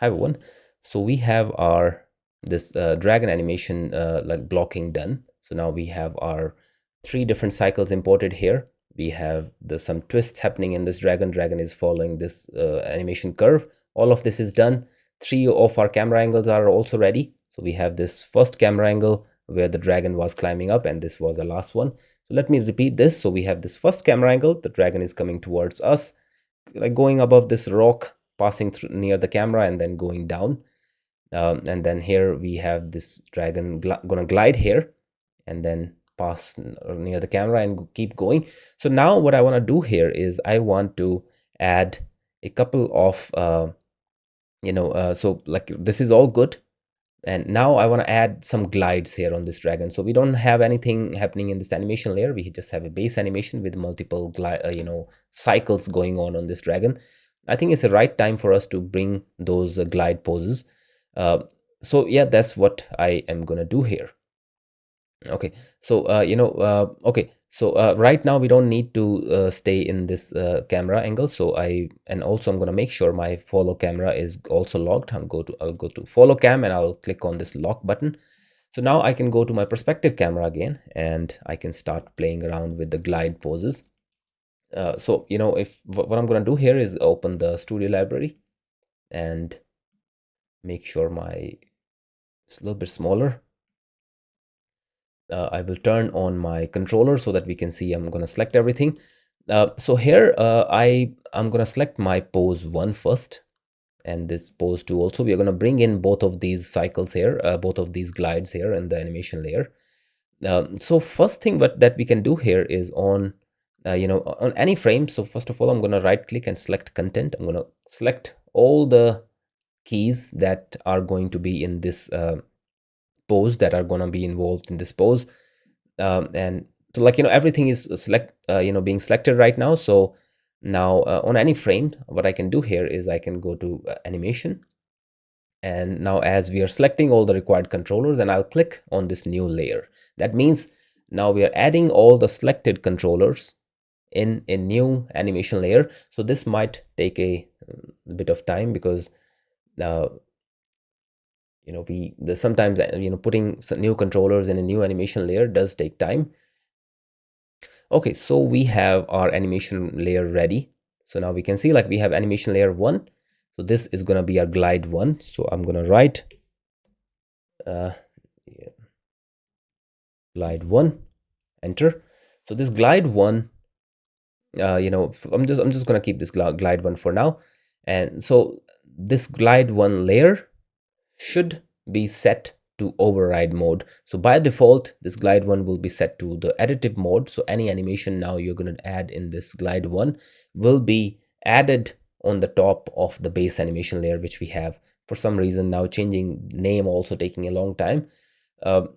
Hi everyone. So we have our this dragon animation like blocking done. So now we have our three different cycles imported here. We have some twists happening in this dragon. Dragon is following this animation curve. All of this is done. Three of our camera angles are also ready. So we have this first camera angle where the dragon was climbing up, and this was the last one. So let me repeat this. So we have this first camera angle. The dragon is coming towards us, like going above this rock, passing through near the camera and then going down. And then here we have this dragon gonna glide here and then pass near the camera and keep going. So now what I want to do here is I want to add a couple of so like this is all good, and now I want to add some glides here on this dragon. So we don't have anything happening in this animation layer. We just have a base animation with multiple cycles going on this dragon. I think it's the right time for us to bring those glide poses. So yeah, that's what I am gonna do here. Okay, so right now we don't need to stay in this camera angle. So I'm gonna make sure my follow camera is also locked. I'll go to follow cam and I'll click on this lock button. So now I can go to my perspective camera again and I can start playing around with the glide poses. So if what I'm gonna do here is open the studio library and make sure it's a little bit smaller. I will turn on my controller so that we can see. I'm going to select everything. So here I'm going to select my pose 1 first and this pose 2 also. We are going to bring in both of these cycles here, both of these glides here in the animation layer. So first thing that we can do here is on on any frame. So first of all, I'm going to right click and select content. I'm going to select all the keys that are going to be in this pose, that are going to be involved in this pose. And so like everything is being selected right now. So now on any frame, what I can do here is I can go to animation, and now as we are selecting all the required controllers, and I'll click on this new layer. That means now we are adding all the selected controllers in a new animation layer. So this might take a bit of time because sometimes putting some new controllers in a new animation layer does take time. Okay, so we have our animation layer ready. So now we can see like we have animation layer 1. So this is going to be our glide 1. So I'm going to write yeah, glide 1, enter. So this glide 1, I'm just going to keep this glide 1 for now. And so this glide 1 layer should be set to override mode. So by default, this glide 1 will be set to the additive mode. So any animation now you're going to add in this glide 1 will be added on the top of the base animation layer, which we have. For some reason now changing name also taking a long time. What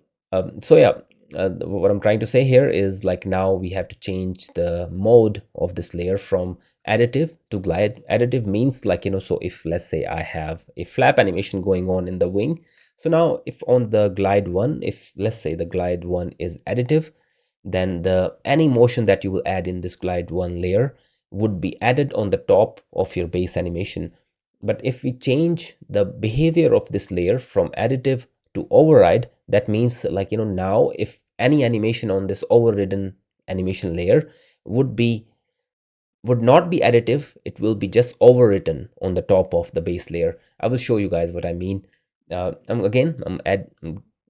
I'm trying to say here is like now we have to change the mode of this layer from additive to glide. Additive means like so if let's say I have a flap animation going on in the wing, so now if on the glide 1, if let's say the glide 1 is additive, then any motion that you will add in this glide 1 layer would be added on the top of your base animation. But if we change the behavior of this layer from additive to override, that means like now if any animation on this overridden animation layer would not be additive, it will be just overwritten on the top of the base layer. I will show you guys what I mean. I'm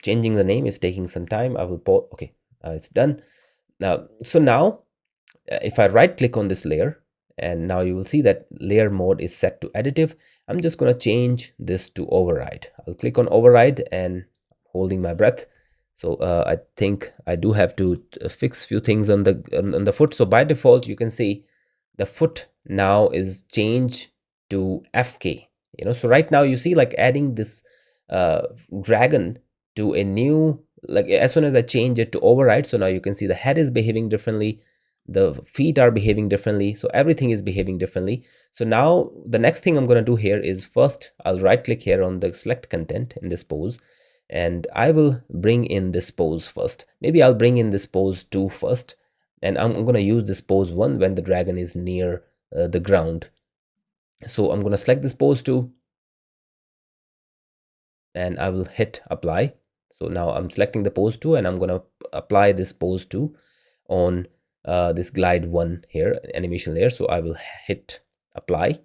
changing the name. It's taking some time. I will pause. Okay, it's done. So now if I right click on this layer, and now you will see that layer mode is set to additive. I'm just going to change this to override. I'll click on override and holding my breath. So I think I do have to fix few things on the foot. So by default, you can see the foot now is changed to FK. So right now you see like adding this dragon to a new, like as soon as I change it to override, so now you can see the head is behaving differently, the feet are behaving differently, so everything is behaving differently. So now the next thing I'm going to do here is first I'll right click here on the select content in this pose, and I will bring in this pose first. Maybe I'll bring in this pose 2 first, and I'm going to use this pose 1 when the dragon is near the ground. So I'm going to select this pose 2, and I will hit apply. So now I'm selecting the pose 2 and I'm going to apply this pose 2 on this glide 1 here animation layer. So I will hit apply.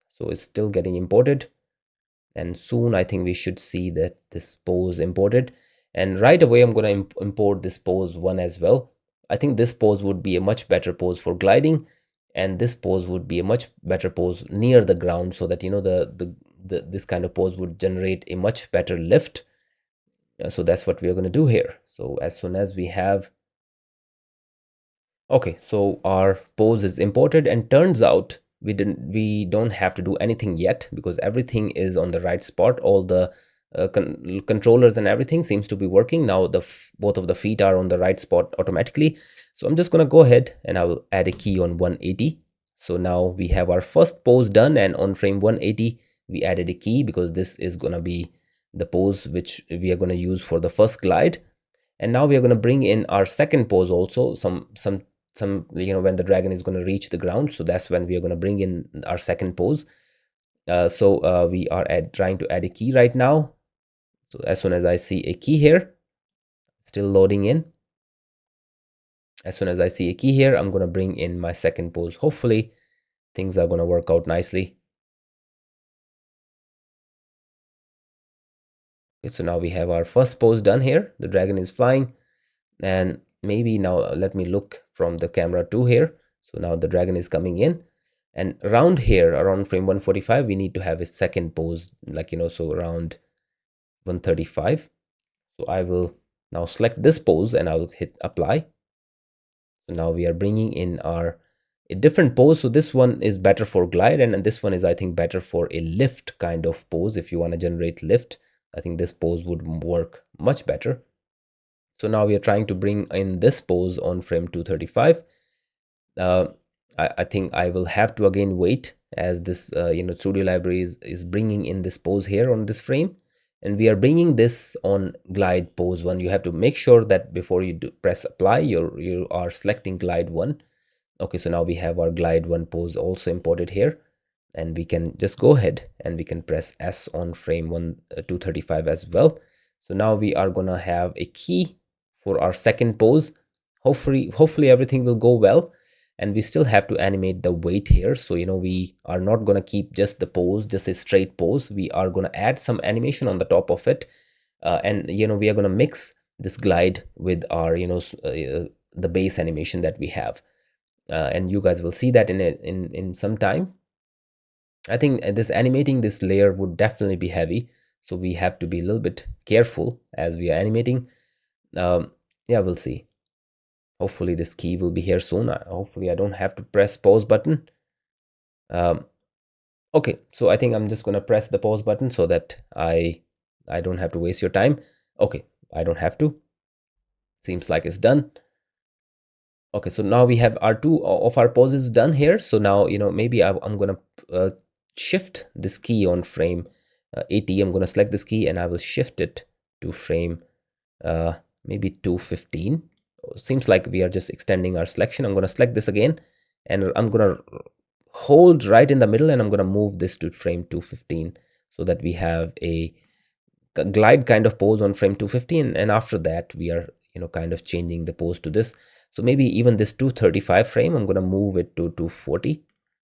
So it's still getting imported, and soon I think we should see that this pose imported. And right away I'm going to import this pose 1 as well. I think this pose would be a much better pose for gliding, and this pose would be a much better pose near the ground, so that this kind of pose would generate a much better lift. So that's what we are going to do here. So as soon as we have, okay, so our pose is imported, and turns out we don't have to do anything yet, because everything is on the right spot. All the controllers and everything seems to be working now. Both of the feet are on the right spot automatically. So I'm just going to go ahead and I will add a key on 180. So now we have our first pose done, and on frame 180 we added a key, because this is going to be the pose which we are going to use for the first glide. And now we are going to bring in our second pose also, some when the dragon is going to reach the ground. So that's when we are going to bring in our second pose. We are trying to add a key right now. So as soon as I see a key here, still loading in. As soon as I see a key here, I'm going to bring in my second pose. Hopefully things are going to work out nicely. Okay, so now we have our first pose done here. The dragon is flying, and maybe now let me look from the camera 2 here. So now the dragon is coming in, and around here, around frame 145, we need to have a second pose, so around 135. So I will now select this pose and I will hit apply. So now we are bringing in a different pose. So this one is better for glide, and this one is, I think, better for a lift kind of pose. If you want to generate lift, I think this pose would work much better. So now we are trying to bring in this pose on frame 235. I think I will have to again wait, as this Studio Library is bringing in this pose here on this frame, and we are bringing this on glide pose 1. You have to make sure that before you press apply, you are selecting glide 1. Okay, so now we have our glide 1 pose also imported here, and we can just go ahead and we can press S on frame 235 as well. So now we are gonna have a key for our second pose. Hopefully everything will go well. And we still have to animate the weight here. So we are not going to keep just the pose, just a straight pose. We are going to add some animation on the top of it, and we are going to mix this glide with our the base animation that we have, and you guys will see that in some time. I think this animating this layer would definitely be heavy, so we have to be a little bit careful as we are animating. Yeah, we'll see. Hopefully this key will be here soon. Hopefully I don't have to press pause button. Okay, so I think I'm just gonna press the pause button so that I don't have to waste your time. Okay, I don't have to. Seems like it's done. Okay, so now we have our two of our poses done here. So now maybe I'm gonna shift this key on frame 80. I'm gonna select this key and I will shift it to frame maybe 215. Seems like we are just extending our selection. I'm going to select this again, and I'm going to hold right in the middle, and I'm going to move this to frame 215, so that we have a glide kind of pose on frame 215. And after that we are kind of changing the pose to this. So maybe even this 235 frame, I'm going to move it to 240,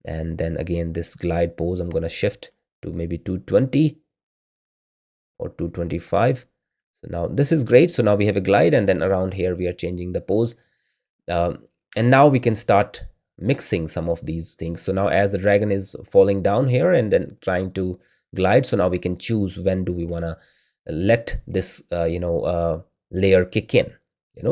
and then again this glide pose I'm going to shift to maybe 220 or 225. So now this is great. So now we have a glide, and then around here we are changing the pose, and now we can start mixing some of these things. So now as the dragon is falling down here and then trying to glide, so now we can choose when do we want to let this layer kick in.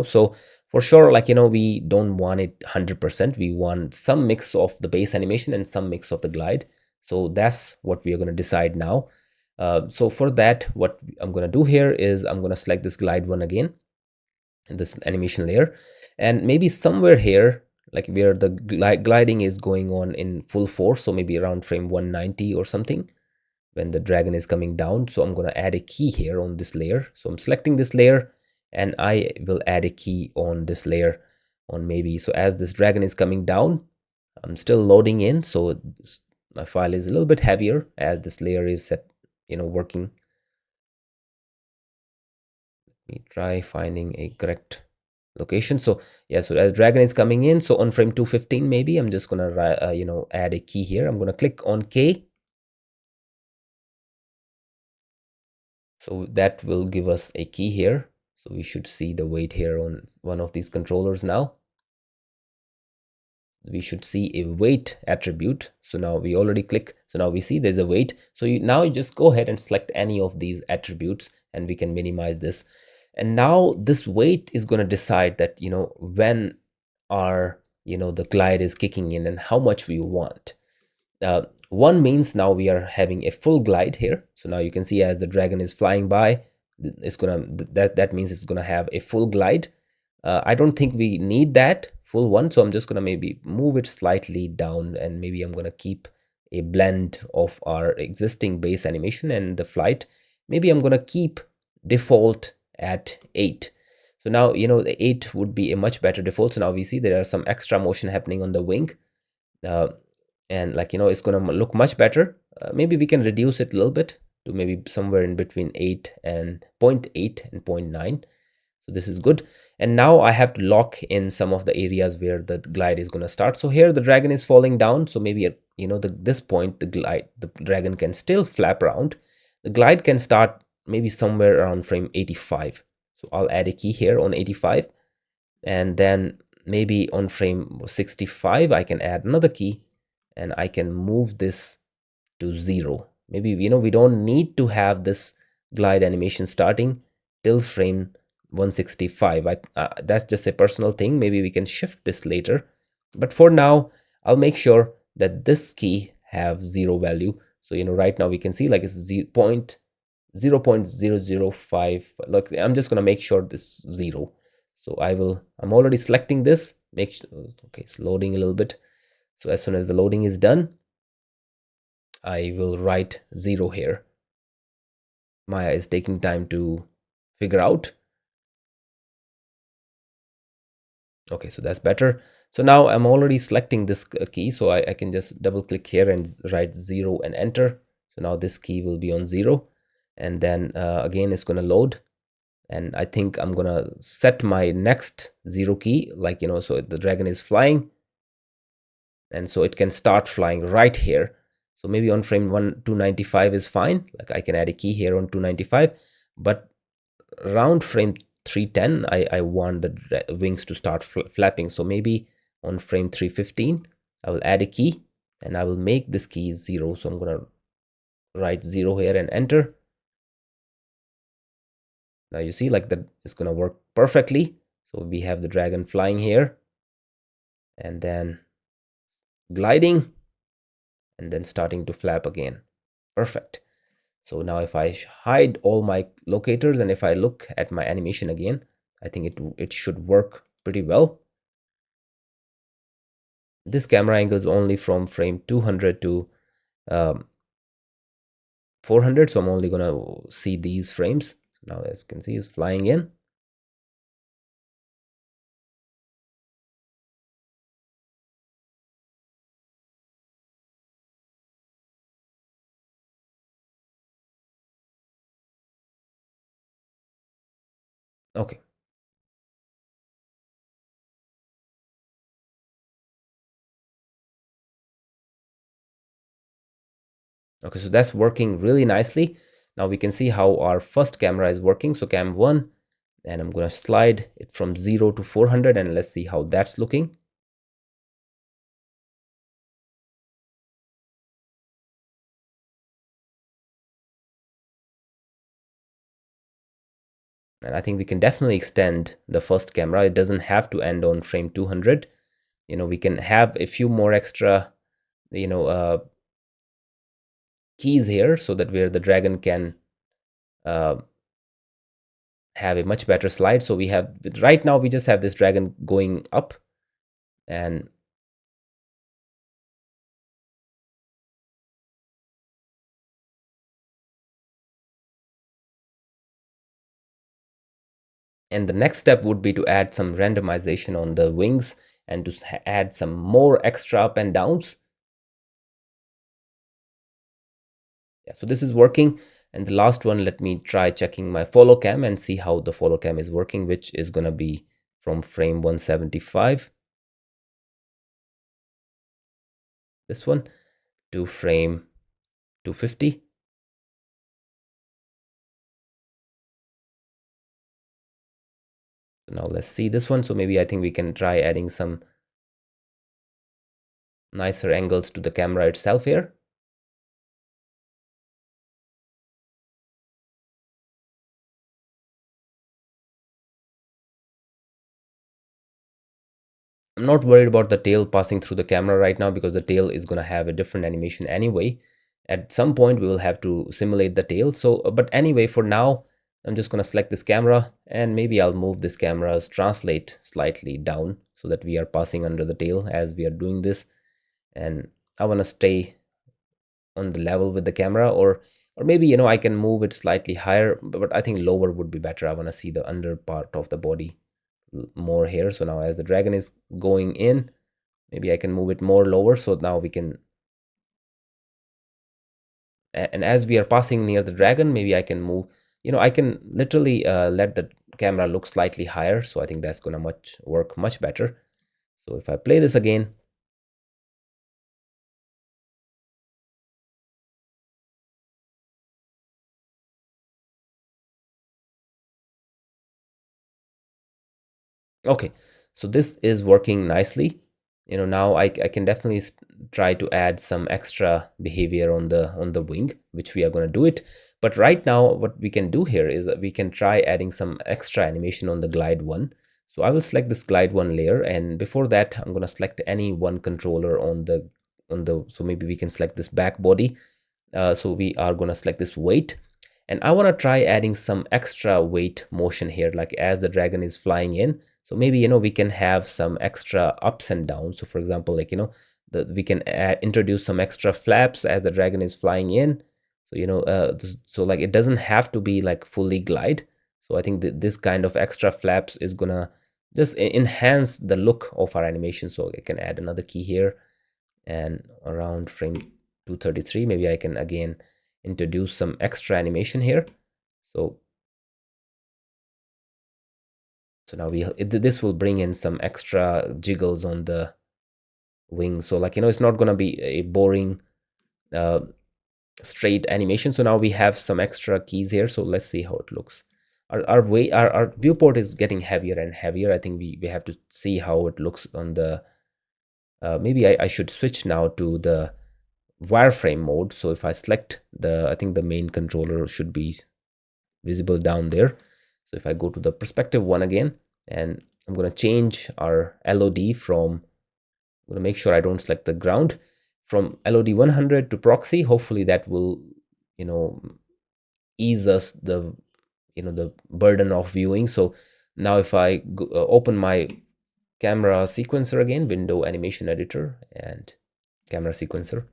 So for sure, we don't want it 100%. We want some mix of the base animation and some mix of the glide. So that's what we are going to decide now. So for that, what I'm going to do here is I'm going to select this glide 1 again, this animation layer, and maybe somewhere here, like where the gliding is going on in full force, so maybe around frame 190 or something, when the dragon is coming down. So I'm going to add a key here on this layer. So I'm selecting this layer, and I will add a key on this layer on maybe, so as this dragon is coming down, I'm still loading in. So my file is a little bit heavier as this layer is set, working. We try finding a correct location. So yeah, so as dragon is coming in, so on frame 215 maybe I'm just gonna add a key here. I'm gonna click on K. So that will give us a key here. So we should see the weight here on one of these controllers now. We should see a weight attribute. So now we already click. So now we see there's a weight. So now you just go ahead and select any of these attributes and we can minimize this. And now this weight is going to decide that, when our, the glide is kicking in and how much we want. One means now we are having a full glide here. So now you can see as the dragon is flying by, it's gonna that means it's gonna have a full glide. I don't think we need that full one, so I'm just gonna maybe move it slightly down, and maybe I'm gonna keep a blend of our existing base animation and the flight. Maybe I'm gonna keep default at 8. So now the 8 would be a much better default. So now we see there are some extra motion happening on the wing. And it's gonna look much better. Maybe we can reduce it a little bit to maybe somewhere in between 8 and 0.8 and 0.9. So this is good. And now I have to lock in some of the areas where the glide is going to start. So here the dragon is falling down. So maybe at this point the dragon can still flap around. The glide can start maybe somewhere around frame 85. So I'll add a key here on 85, and then maybe on frame 65 I can add another key and I can move this to 0. Maybe we don't need to have this glide animation starting till frame 165. That's just a personal thing. Maybe we can shift this later, but for now I'll make sure that this key have 0 value. So right now we can see like it's 0.005. Look, I'm just gonna make sure this 0. So I'm already selecting this. Make sure, okay, it's loading a little bit. So as soon as the loading is done, I will write 0 here. Maya is taking time to figure out. Okay, so that's better. So now I'm already selecting this key, so I can just double click here and write 0 and enter. So now this key will be on 0, and then again it's gonna load. And I think I'm gonna set my next 0 key, so the dragon is flying, and so it can start flying right here. So maybe on frame 295 is fine. Like I can add a key here on 295, but around frame 310 I want the wings to start flapping. So maybe on frame 315 I will add a key and I will make this key 0. So I'm gonna write 0 here and enter. Now you see like that is gonna work perfectly. So we have the dragon flying here and then gliding and then starting to flap again. Perfect. So now if I hide all my locators and if I look at my animation again, I think it should work pretty well. This camera angle is only from frame 200 to 400, so I'm only gonna see these frames. Now as you can see, it's flying in. Okay. Okay, so that's working really nicely. Now we can see how our first camera is working. So cam 1, and I'm going to slide it from 0 to 400 and let's see how that's looking. And I think we can definitely extend the first camera. It doesn't have to end on frame 200. We can have a few more extra, keys here so that where the dragon can have a much better slide. So we have, right now we just have this dragon going up, and the next step would be to add some randomization on the wings and to add some more extra up and downs. Yeah, so this is working. And the last one, let me try checking my follow cam and see how the follow cam is working, which is going to be from frame 175, this one, to frame 250. So now let's see this one. So maybe I think we can try adding some nicer angles to the camera itself here. I'm not worried about the tail passing through the camera right now because the tail is going to have a different animation anyway. At some point we will have to simulate the tail. So, but anyway, for now, I'm just going to select this camera and maybe I'll move this camera's translate slightly down so that we are passing under the tail as we are doing this. And I want to stay on the level with the camera, or maybe, I can move it slightly higher, but I think lower would be better. I want to see the under part of the body more here. So now as the dragon is going in, maybe I can move it more lower. So now we can, and as we are passing near the dragon, maybe I can move, I can literally let the camera look slightly higher. So I think that's gonna work much better. So if I play this again, okay, so this is working nicely. Now I can definitely try to add some extra behavior on the wing, which we are going to do it. But right now, what we can do here is that we can try adding some extra animation on the glide one. So I will select this glide one layer, and before that, I'm going to select any one controller on the. So maybe we can select this back body. So we are going to select this weight, and I want to try adding some extra weight motion here, like as the dragon is flying in. So maybe, we can have some extra ups and downs. So for example, like, we can introduce some extra flaps as the dragon is flying in. So, so like it doesn't have to be like fully glide. So I think that this kind of extra flaps is gonna just enhance the look of our animation. So I can add another key here, and around frame 233, maybe I can again introduce some extra animation here. So now this will bring in some extra jiggles on the wing. So like, it's not going to be a boring uh, straight animation. So now we have some extra keys here. So let's see how it looks. Our viewport is getting heavier and heavier. I think we have to see how it looks on the maybe I should switch now to the wireframe mode. So if I select I think the main controller should be visible down there. So if I go to the perspective one again, and I'm going to change our LOD from, I'm going to make sure I don't select the ground, from LOD 100 to proxy. Hopefully that will, ease us the burden of viewing. So now if I open my camera sequencer again, window animation editor and camera sequencer,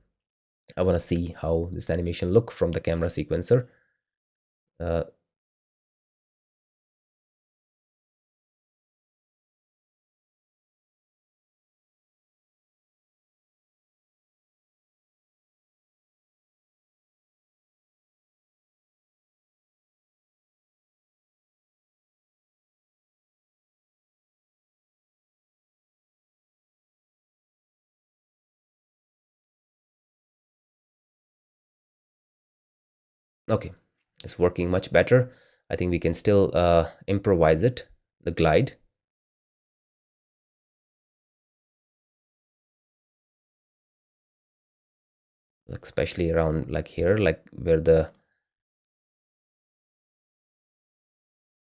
I want to see how this animation look from the camera sequencer. Uh, okay, it's working much better. I think we can still improvise it, the glide. Especially around like here, like where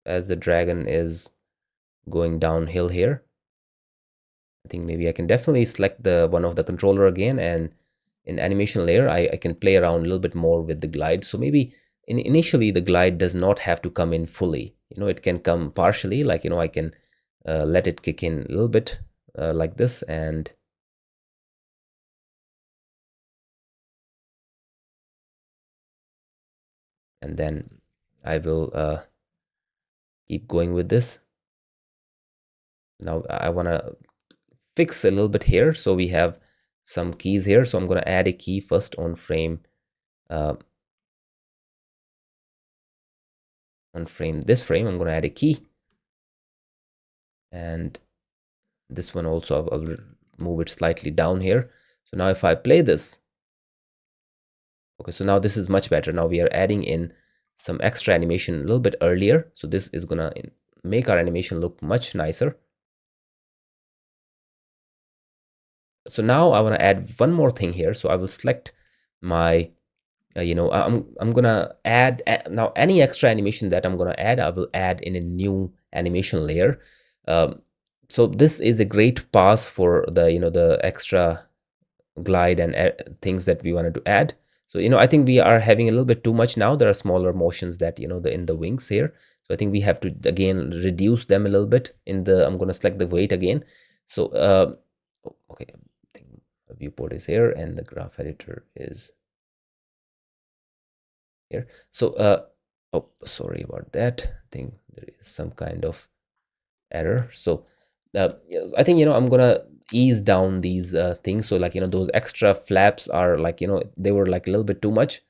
as the dragon is going downhill here. I think maybe I can definitely select the one of the controller again, and in animation layer, I can play around a little bit more with the glide. So maybe initially the glide does not have to come in fully. It can come partially, like, I can let it kick in a little bit like this, and then I will keep going with this. Now I want to fix a little bit here. So we have some keys here. So I'm going to add a key first on frame unframe this frame, I'm going to add a key, and this one also I'll move it slightly down here. So now if I play this, okay, so now this is much better. Now we are adding in some extra animation a little bit earlier, so this is gonna make our animation look much nicer. So now I want to add one more thing here. So I will select my I'm gonna add now any extra animation that I'm gonna add, I will add in a new animation layer. So this is a great pass for the the extra glide and things that we wanted to add. So I think we are having a little bit too much now. There are smaller motions that in the wings here, so I think we have to again reduce them a little bit. I'm going to select the weight again. So okay, I think the viewport is here and the graph editor is here. So oh, sorry about that. I think there is some kind of error. So yes, I think I'm gonna ease down these things. So like those extra flaps are like they were like a little bit too much.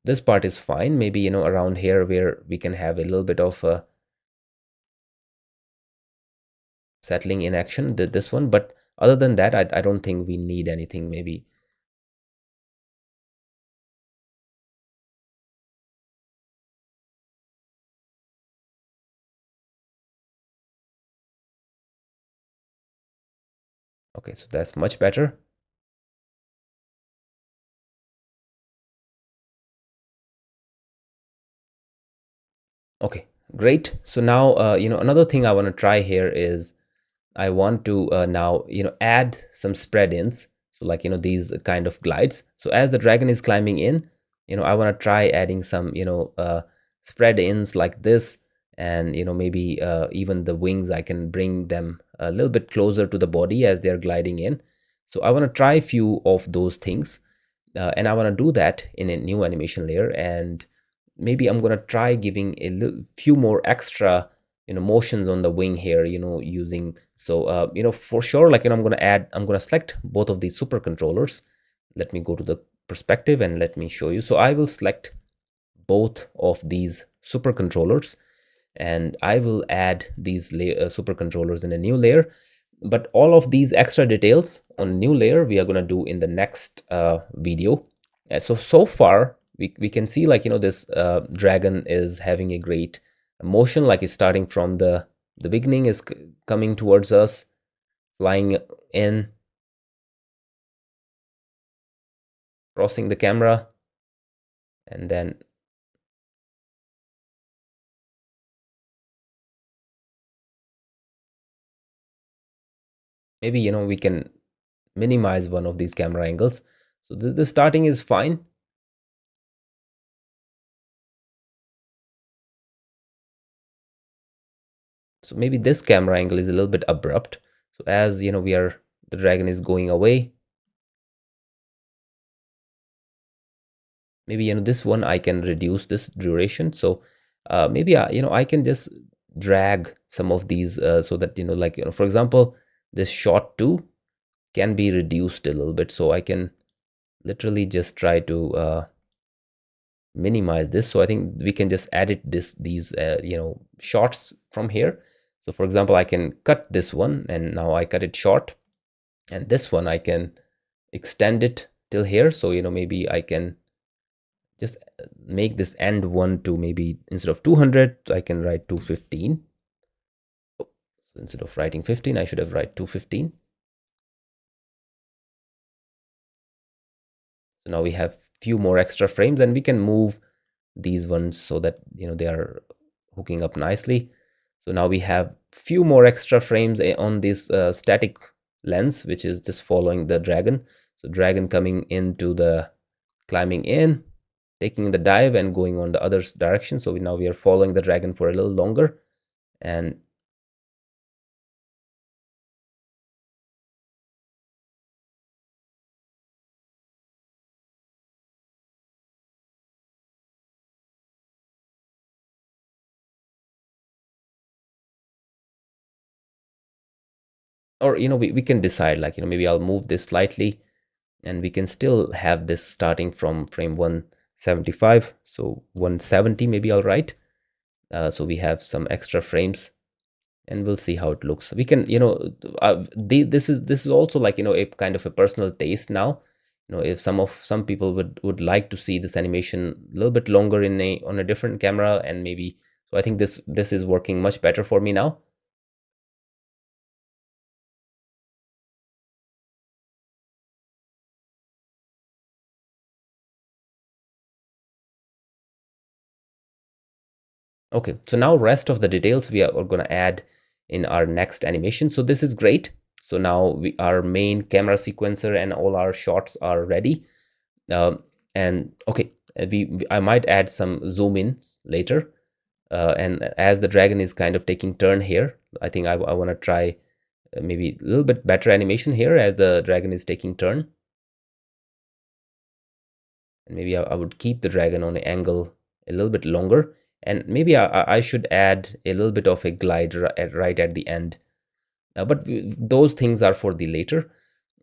This part is fine. Maybe around here where we can have a little bit of settling in action, this one. But other than that, I don't think we need anything. Maybe okay, so that's much better. Okay, great. So now another thing I want to try here is I want to now add some spread ins. So like these kind of glides. So as the dragon is climbing in, I want to try adding some spread ins like this, and maybe even the wings, I can bring them a little bit closer to the body as they're gliding in. So I want to try a few of those things, and I want to do that in a new animation layer. And maybe I'm going to try giving a few more extra motions on the wing here, using so for sure, like I'm going to select both of these super controllers. Let me go to the perspective and let me show you. So I will select both of these super controllers, and I will add these super controllers in a new layer. But all of these extra details on a new layer we are going to do in the next video. So far we can see like this dragon is having a great motion, like it's starting from the beginning, is coming towards us, flying in, crossing the camera, and then maybe we can minimize one of these camera angles. So the starting is fine. So maybe this camera angle is a little bit abrupt. So as the dragon is going away, maybe this one I can reduce this duration. So maybe I can just drag some of these so that like for example, this shot 2 can be reduced a little bit. So I can literally just try to minimize this. So I think we can just edit these shots from here. So for example, I can cut this one, and now I cut it short, and this one I can extend it till here. So maybe I can just make this end one to maybe instead of 200, I can write 215. So instead of writing 15, I should have write 215. So now we have few more extra frames, and we can move these ones so that they are hooking up nicely. So now we have few more extra frames on this static lens, which is just following the dragon. So dragon coming into the climbing in, taking the dive and going on the other direction. So now we are following the dragon for a little longer. And or we can decide like maybe I'll move this slightly, and we can still have this starting from frame 1 75, so 170 maybe. All right. So we have some extra frames, and we'll see how it looks. We can, this is also like, a kind of a personal taste now. If some people would like to see this animation a little bit longer in a on a different camera, and maybe, so I think this is working much better for me now. Okay, so now rest of the details we are going to add in our next animation. So this is great. So now our main camera sequencer and all our shots are ready. And okay, I might add some zoom in later. And as the dragon is kind of taking turn here, I think I want to try maybe a little bit better animation here as the dragon is taking turn. And maybe I would keep the dragon on an angle a little bit longer, and maybe I should add a little bit of a glide right at the end. But those things are for the later.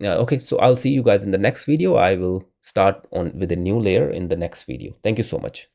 Okay, so I'll see you guys in the next video. I will start on with a new layer in the next video. Thank you so much.